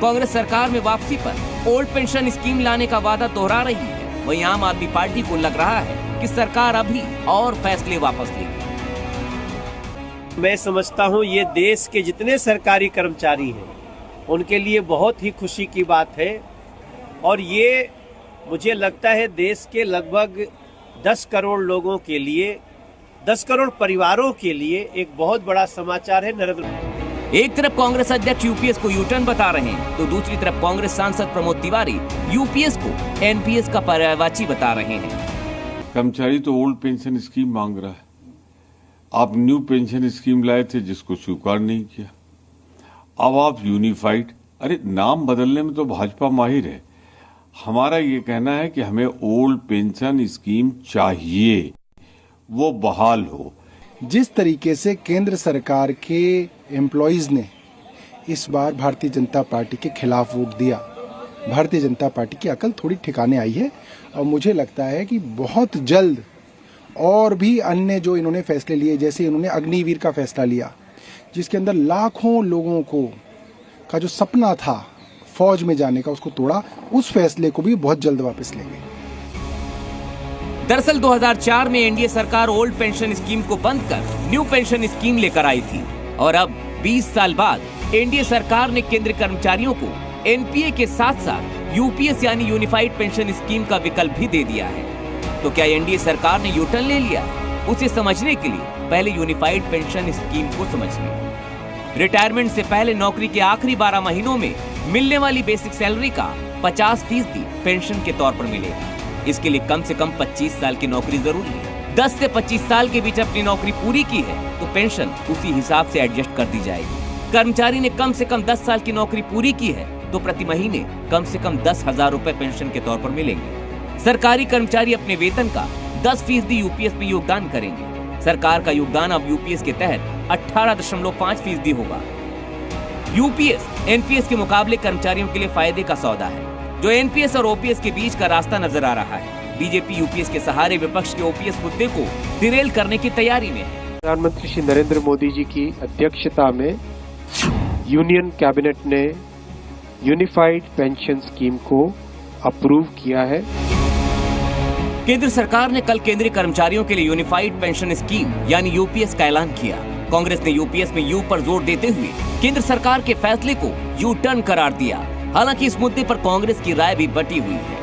कांग्रेस सरकार में वापसी पर ओल्ड पेंशन स्कीम लाने का वादा दोहरा रही है, वहीं आम आदमी पार्टी को लग रहा है कि सरकार अभी और फैसले वापस लेगी। मैं समझता हूं ये देश के जितने सरकारी कर्मचारी हैं उनके लिए बहुत ही खुशी की बात है और ये मुझे लगता है देश के लगभग 10 करोड़ लोगों के लिए, 10 करोड़ परिवारों के लिए एक बहुत बड़ा समाचार है। नरेंद्र एक तरफ कांग्रेस अध्यक्ष यूपीएस को यूटर्न बता रहे हैं तो दूसरी तरफ कांग्रेस सांसद प्रमोद तिवारी यूपीएस को एनपीएस का पर्यायवाची बता रहे हैं। कर्मचारी तो ओल्ड पेंशन स्कीम मांग रहा है, आप न्यू पेंशन स्कीम लाए थे जिसको स्वीकार नहीं किया, अब आप यूनिफाइड, अरे नाम बदलने में तो भाजपा माहिर है। हमारा ये कहना है कि हमें ओल्ड पेंशन स्कीम चाहिए, वो बहाल हो। जिस तरीके से केंद्र सरकार के एम्प्लॉइज ने इस बार भारतीय जनता पार्टी के खिलाफ वोट दिया, भारतीय जनता पार्टी की अकल थोड़ी ठिकाने आई है और मुझे लगता है कि बहुत जल्द और भी अन्य जो इन्होंने फैसले लिए, जैसे इन्होंने अग्निवीर का फैसला लिया जिसके अंदर लाखों लोगों को का जो सपना था फौज में जाने का उसको तोड़ा, उस फैसले को भी बहुत जल्द वापस लेंगे। दरअसल 2004 में एनडीए सरकार ओल्ड पेंशन स्कीम को बंद कर न्यू पेंशन स्कीम लेकर आई थी और अब 20 साल बाद एनडीए सरकार ने केंद्रीय कर्मचारियों को एनपीए के साथ साथ यूपीएस यानी यूनिफाइड पेंशन स्कीम का विकल्प भी दे दिया है। तो क्या एनडीए सरकार ने यूटर्न ले लिया है? उसे समझने के लिए पहले यूनिफाइड पेंशन स्कीम को समझ लें। रिटायरमेंट से पहले नौकरी के आखिरी 12 महीनों में मिलने वाली बेसिक सैलरी का 50% पेंशन के तौर पर मिलेगा। इसके लिए कम से कम 25 साल की नौकरी जरूरी है। 10 से 25 साल के बीच अपनी नौकरी पूरी की है तो पेंशन उसी हिसाब से एडजस्ट कर दी जाएगी। कर्मचारी ने कम से कम 10 साल की नौकरी पूरी की है तो प्रति महीने कम से कम 10,000 रुपए पेंशन के तौर पर मिलेंगे। सरकारी कर्मचारी अपने वेतन का 10% यूपीएस में योगदान करेंगे। सरकार का योगदान अब यूपीएस के तहत 18.5% होगा। यूपीएस एनपीएस के मुकाबले कर्मचारियों के लिए फायदे का सौदा है, जो एनपीएस और ओपीएस के बीच का रास्ता नजर आ रहा है। बीजेपी यूपीएस के सहारे विपक्ष के ओपीएस मुद्दे को डिरेल करने की तैयारी में है। प्रधानमंत्री श्री नरेंद्र मोदी जी की अध्यक्षता में यूनियन कैबिनेट ने यूनिफाइड पेंशन स्कीम को अप्रूव किया है। केंद्र सरकार ने कल केंद्रीय कर्मचारियों के लिए यूनिफाइड पेंशन स्कीम यानी यूपीएस का ऐलान किया। कांग्रेस ने यूपीएस में यू पर जोर देते हुए केंद्र सरकार के फैसले को यू टर्न करार दिया। हालांकि इस मुद्दे पर कांग्रेस की राय भी बटी हुई है।